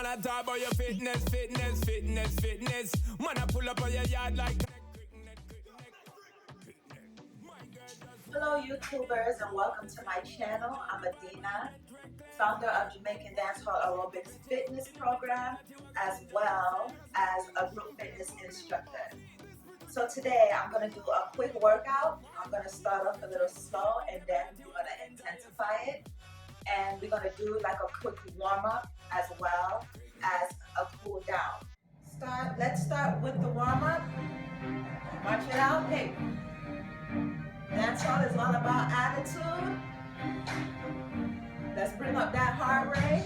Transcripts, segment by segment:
man a talk about your fitness. Man a pull up on your yard like. Hello YouTubers and welcome to my channel. I'm Adina, founder of Jamaican Dancehall Aerobics Fitness Program as well as a group fitness instructor. So today I'm going to do a quick workout. I'm going to start off a little slow and then we're going to intensify it. And we're going to do like a quick warm-up as well as a cool down. Let's start with the warm-up. March it out. Hey. Dancehall is all about attitude. Let's bring up that heart rate.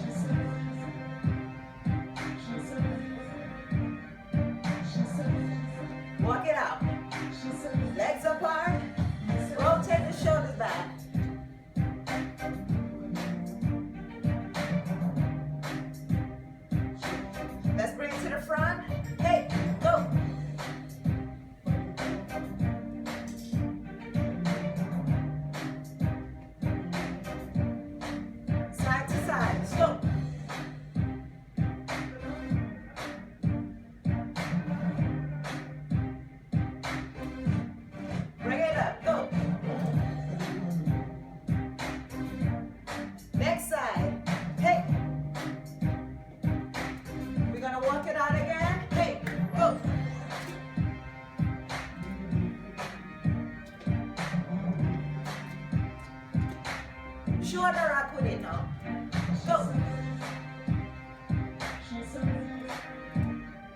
Walk it out. Legs apart. Rotate the shoulders back. Let's bring it to the front. Hey, go. Side to side. Slow. Bring it up. Go. Next side. Hey. We're going to walk it out again. Hey. Go. Shorter I put it now. Go.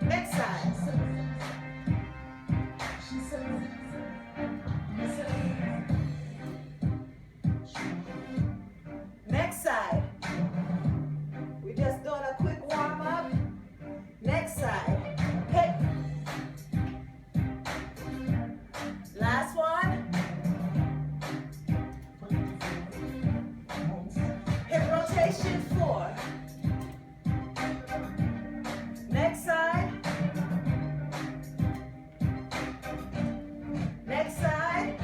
Next side. Next side. We're just doing a quick warm up. Next side. Hey. Last one. Hip rotation 4. Next side. Next side.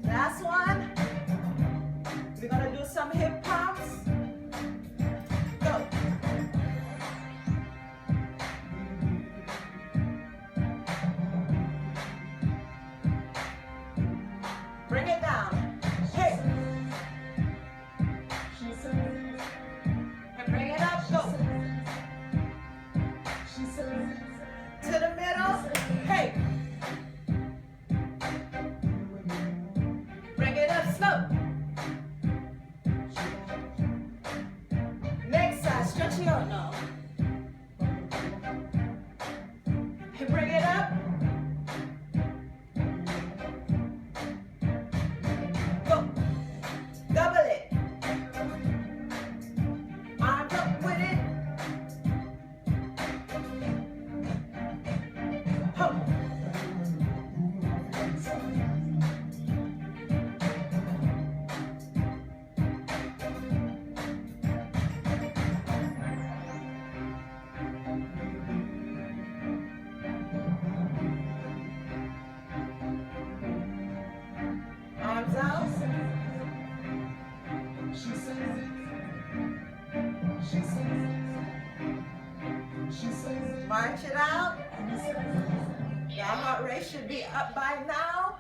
Last one. We're going to do some hip pumps. Go. Bring it down. Hey. And bring it up. Go. To the middle. Hey. Bring it up slow. Next side. Stretch it out now. And bring it up. Go. Double it. Arms up with it. Ho. Arms out. March it out. Your heart rate should be up by now.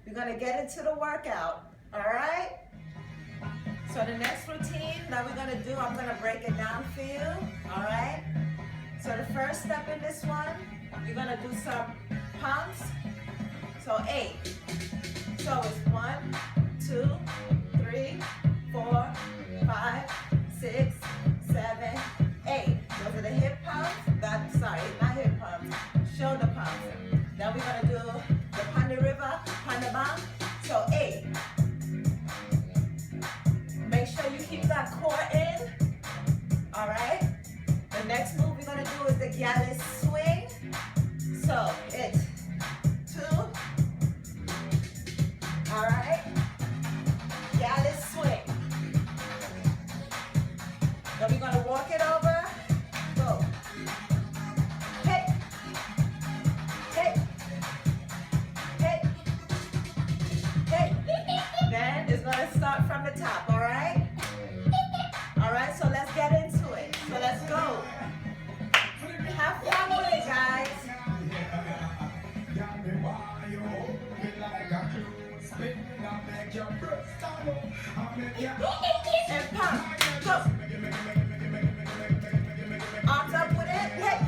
We're going to get into the workout. All right? So the next routine that we're going to do, I'm going to break it down for you. All right? So the first step in this one, you're going to do some pumps. So 8. So it's 1, 2, 3, 4, 5, 6, 7, 8. Those are the hip pumps. Sorry, not hip pumps. Shoulder pumps. Then we're going to do the Panda River, Panda Bang. So 8. Make sure you keep that core in. All right? The next move we're going to do is the Gallus swing. So it's 2. All right? Gallus swing. Then we're going to walk it over. Go. Hey. Hey. Hey. Hey. Then it's going to start from the top, all right? And pump. Go. Arms up with it. Hey.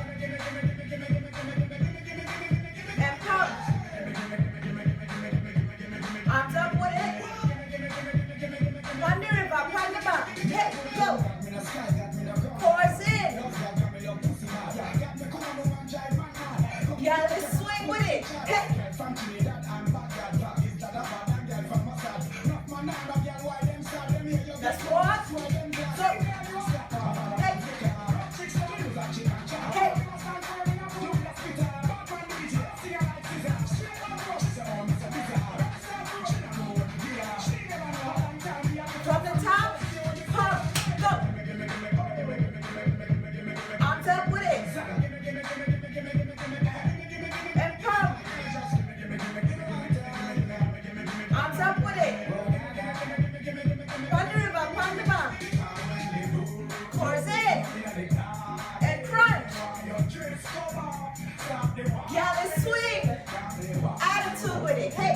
And pump. Arms up with it. Run the river, run the back. Hey, go. Pause in. Yeah, let's swing with it. Hey. Let's walk. Go. Hey. Hey. From the top, pump, go. Arms up with it. And pump. Arms up with it. Run the river, run the back. Course in. And crunch. Yeah, let's swing. Attitude with it. Hey.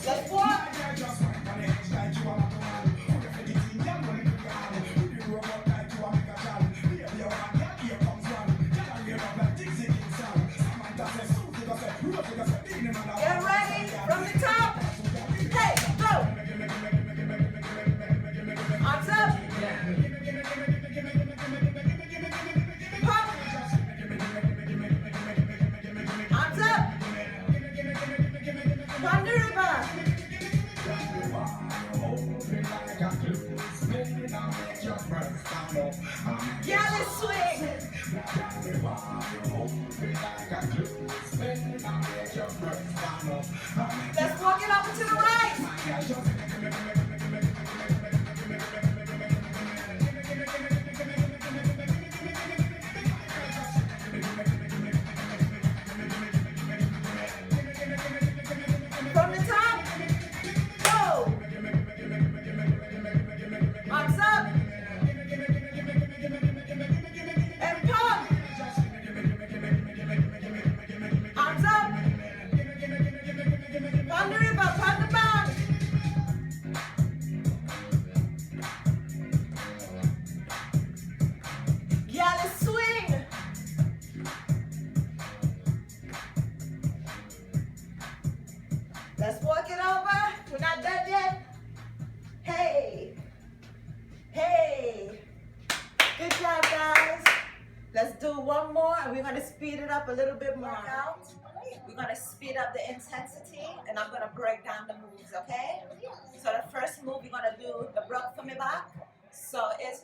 Let's walk. Get ready from the top. Hey, go. Arms up. Pump. Arms up. Run the river. Yeah, let's swing. Let's walk it over to the right. From the top, go. Arms up. And pump. Arms up. Run the river, run the back. Yeah, let's swing. Let's walk it over. We're not done yet. Hey. Hey. Good job, guys. Let's do one more, and we're going to speed it up a little bit more out. We're going to speed up the intensity, and I'm going to break down the moves, okay? So the first move, we're going to do the broke for me back. So it's...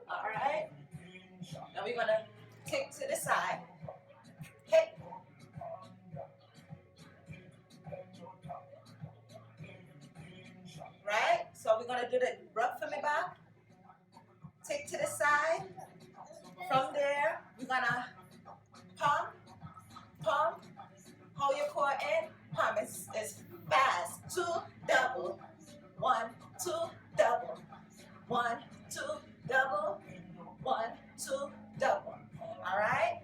All right. Now we're going to kick to the side. Hey. Right? So we're going to do the broke for me back. Take to the side. From there, we're going to pump, pump, hold your core in, pump. It's fast. 2, double. 1, 2, double. 1, 2, double. 1, 2, double. All right?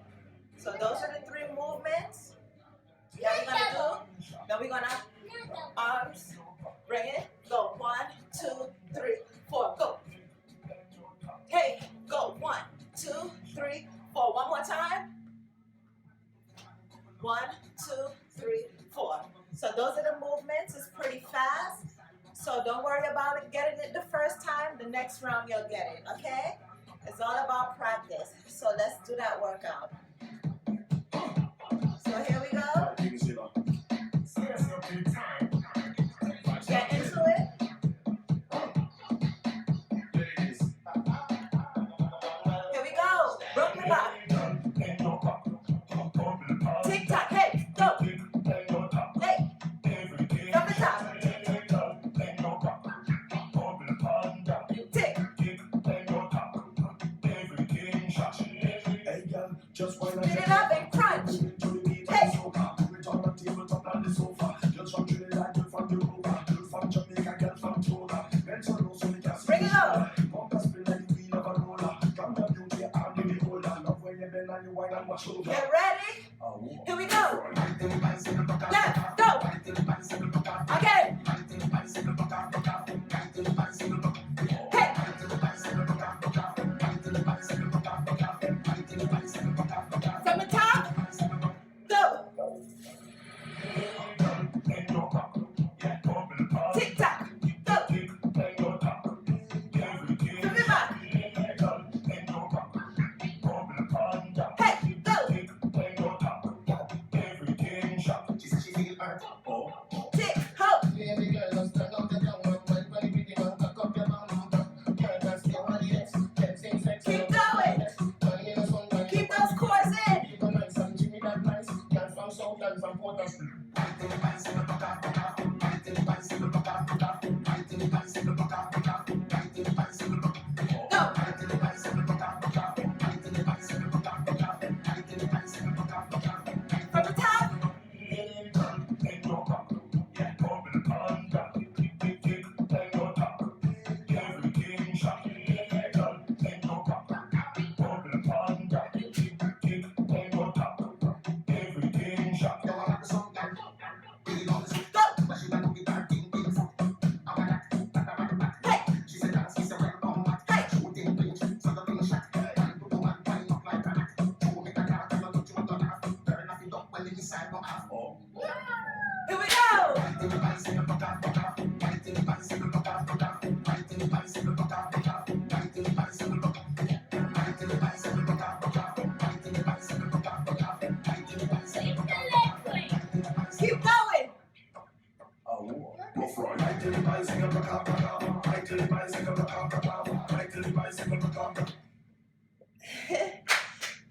So those are the 3 movements that we're going to do. Then we're going to arms, bring it, go. 1, 2, 3, 4, go. Hey, go. 1, 2, 3, 4. One more time. 1, 2, 3, 4. So those are the movements. It's pretty fast. So don't worry about it getting it the first time. The next round you'll get it, okay? It's all about practice. So let's do that workout. So here we go. Get into it. Here we go. Broke me back. Tick tock. Hey, go. Hey. From the top. Tick. Spin it up and crunch. Hey. Bring it up. Get ready? Here we go. Left, go. Again. Hey. From the top. Go. Tick tock. Go. From the back. Hey, go. Tick, ho. Keep going. Keep those cores in. Go. From the top. Here we go. Keep going.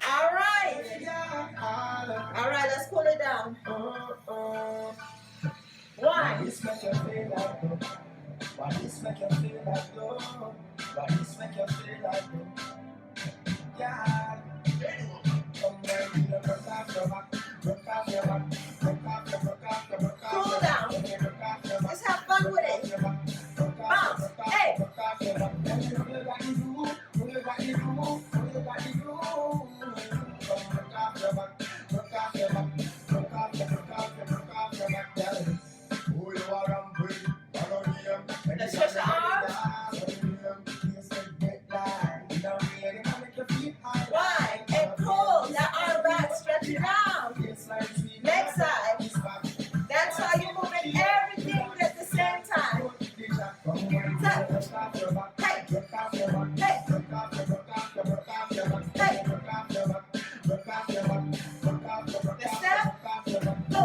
All right. All right, let's cool it down. Why? Why this make you feel like no? Why this make you feel like no? Why this make you feel like no? Yeah. Come down, you know, broke off your back, broke off your back, broke off your, broke off your, broke off your. Cool down. Let's have fun with it. Bounce. Hey. Let's stretch the arms. Why? And pull that arm back, stretch it out. Next side. That's how you're moving everything at the same time. Touch. Hey. Hey. Hey. The step. Go.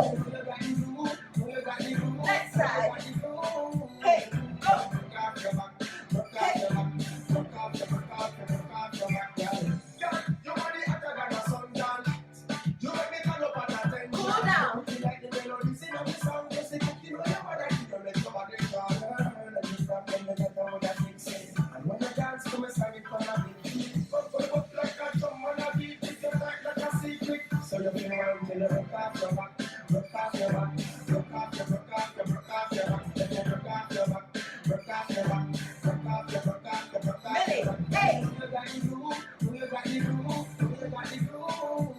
Next side. Hey. Go. Hey. Cool down. So you feel around till you broke off your back, broke off your back, broke off your, broke off your, broke off your back, then you broke off your back, broke off your back, broke off your, broke off your, broke off your back. Hey. You got the groove, you got the groove, you got the groove.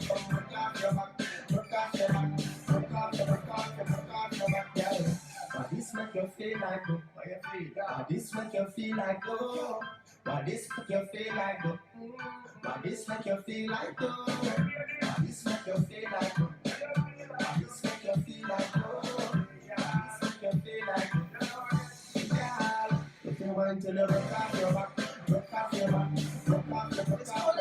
Broke off your back, broke off your back, broke off your, broke off your, broke off your back, girl. Why this make you feel like no? Why you feel? Why this make you feel like no? Why this make you feel like no? Why this make you feel like no? Why this make you feel like no? Why this make you feel like no? Why this make you feel like no? Girl, if you want to broke off your back, broke off your back, broke off your, broke off your.